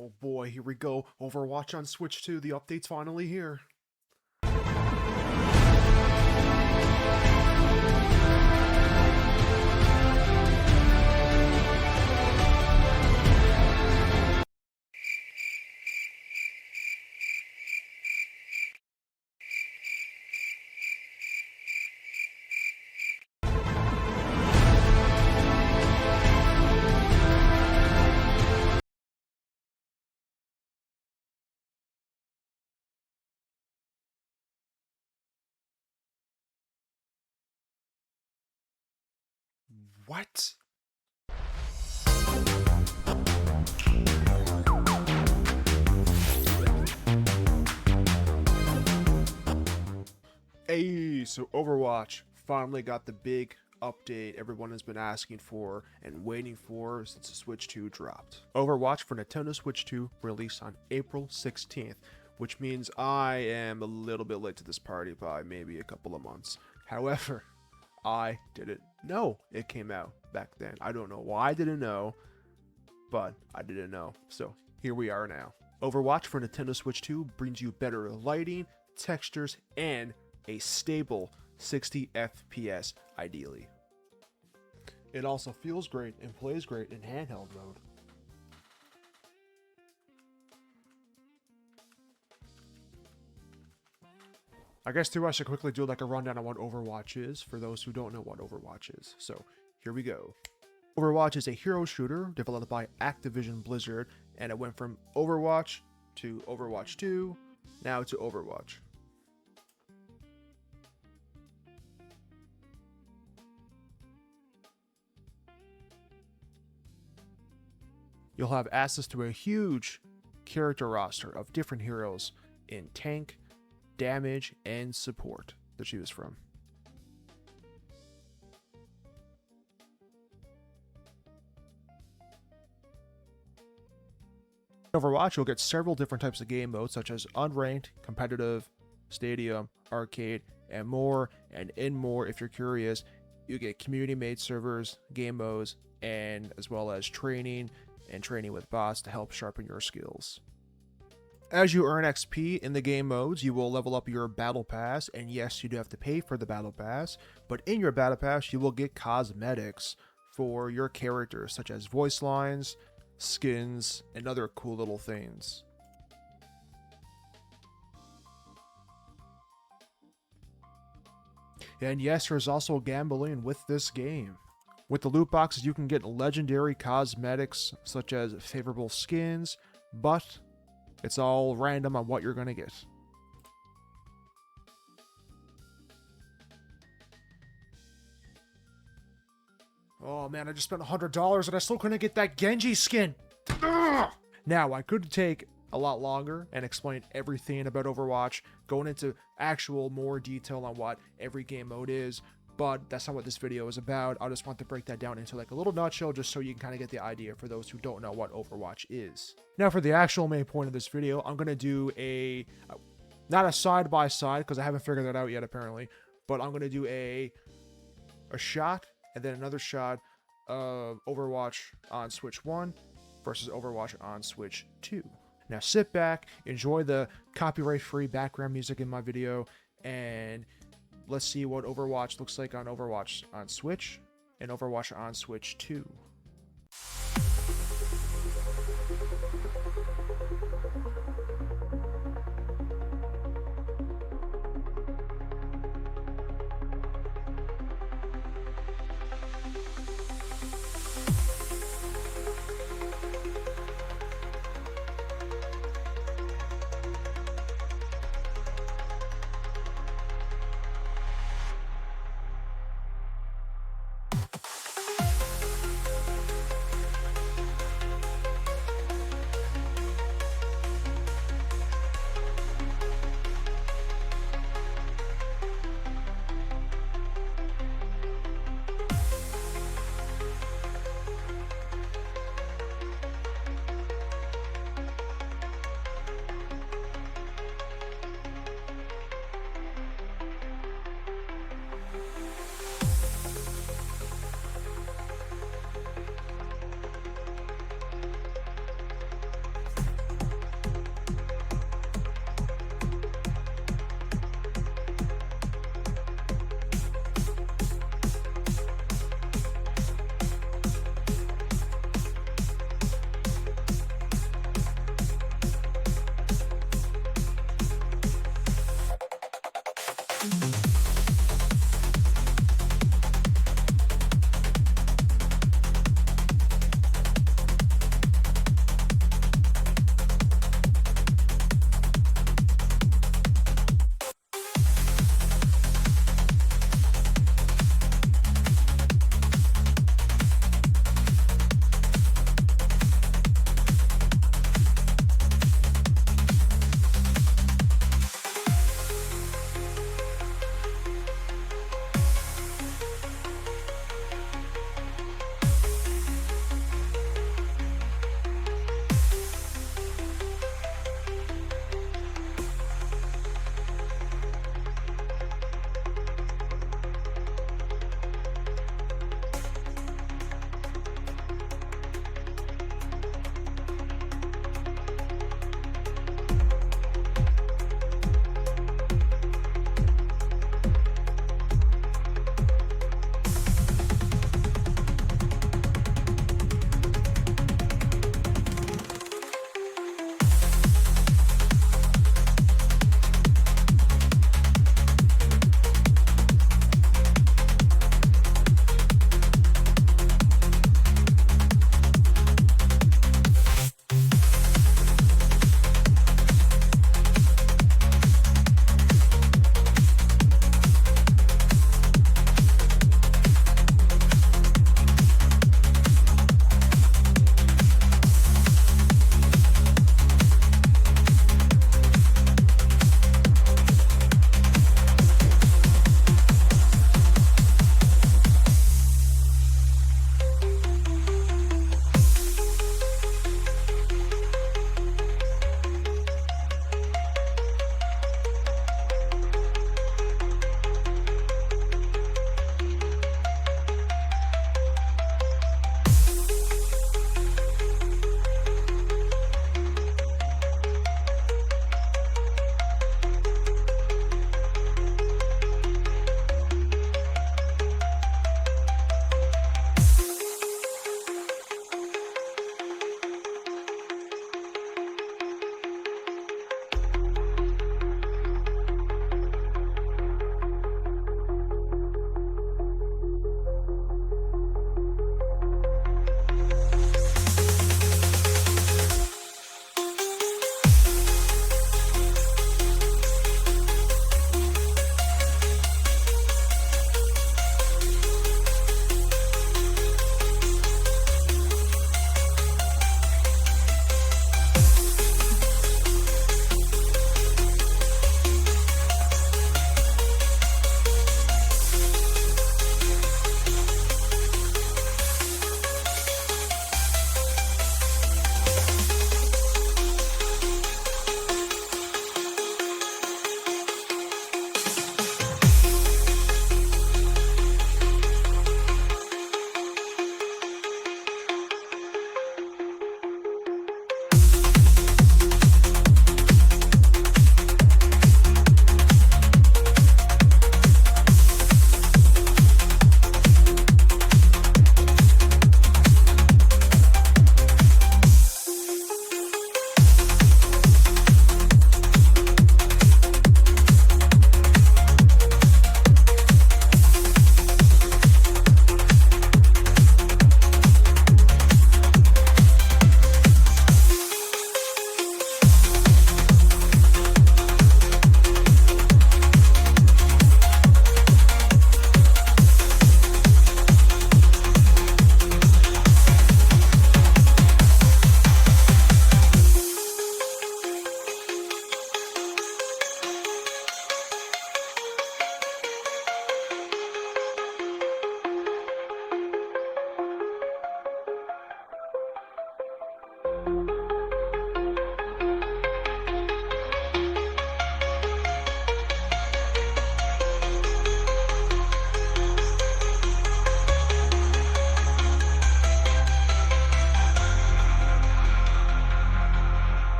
Oh boy, here we go. Overwatch on Switch 2. The update's finally here. What? Hey, so Overwatch finally got the big update everyone has been asking for and waiting for since the Switch 2 dropped. Overwatch for Nintendo Switch 2 released on April 16th, which means I am a little bit late to this party by maybe a couple of months. However, I didn't know it came out back then. I don't know why I didn't know, but I didn't know. So here we are now. Overwatch for Nintendo Switch 2 brings you better lighting, textures, and a stable 60 FPS ideally. It also feels great and plays great in handheld mode. I guess too I should quickly do like a rundown on what Overwatch is for those who don't know what Overwatch is. So here we go. Overwatch is a hero shooter developed by Activision Blizzard, and it went from Overwatch to Overwatch 2, now to Overwatch. You'll have access to a huge character roster of different heroes in tank, damage, and support to choose from. In Overwatch, you'll get several different types of game modes such as unranked, competitive, stadium, arcade, and more. And in more, if you're curious, you get community-made servers, game modes, and as well as training and training with bots to help sharpen your skills. As you earn XP in the game modes, you will level up your battle pass, and yes, you do have to pay for the battle pass, but in your battle pass, you will get cosmetics for your characters, such as voice lines, skins, and other cool little things. And yes, there's also gambling with this game. With the loot boxes, you can get legendary cosmetics, such as favorable skins, but it's all random on what you're going to get. Oh man, I just spent $100 and I still couldn't get that Genji skin. Ugh! Now, I could take a lot longer and explain everything about Overwatch, going into actual more detail on what every game mode is, but that's not what this video is about. I just want to break that down into like a little nutshell just so you can kind of get the idea for those who don't know what Overwatch is. Now for the actual main point of this video, I'm going to do not a side-by-side because I haven't figured that out yet apparently, but I'm going to do a shot and then another shot of Overwatch on Switch 1 versus Overwatch on Switch 2. Now sit back, enjoy the copyright-free background music in my video, and let's see what Overwatch looks like on Overwatch on Switch and Overwatch on Switch 2.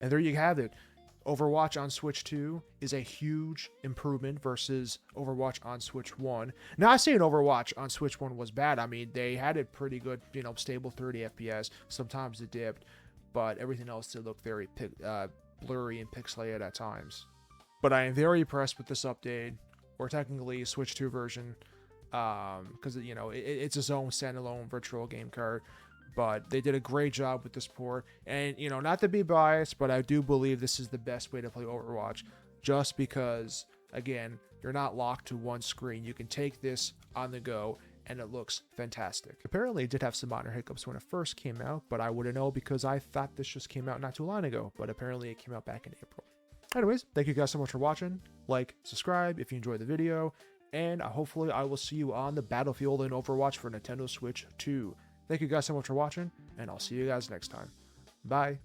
And there you have it. Overwatch on Switch 2 is a huge improvement versus Overwatch on Switch 1. Not saying Overwatch on Switch 1 was bad. I mean, they had it pretty good, stable 30 FPS. Sometimes it dipped, but everything else did look very blurry and pixelated at times. But I am very impressed with this update, or technically Switch 2 version, because it's its own standalone virtual game card. But they did a great job with this port. And, not to be biased, but I do believe this is the best way to play Overwatch. Just because, again, you're not locked to one screen. You can take this on the go, and it looks fantastic. Apparently, it did have some minor hiccups when it first came out, but I wouldn't know because I thought this just came out not too long ago. But apparently, it came out back in April. Anyways, thank you guys so much for watching. Like, subscribe if you enjoyed the video. And hopefully, I will see you on the battlefield in Overwatch for Nintendo Switch 2. Thank you guys so much for watching, and I'll see you guys next time. Bye.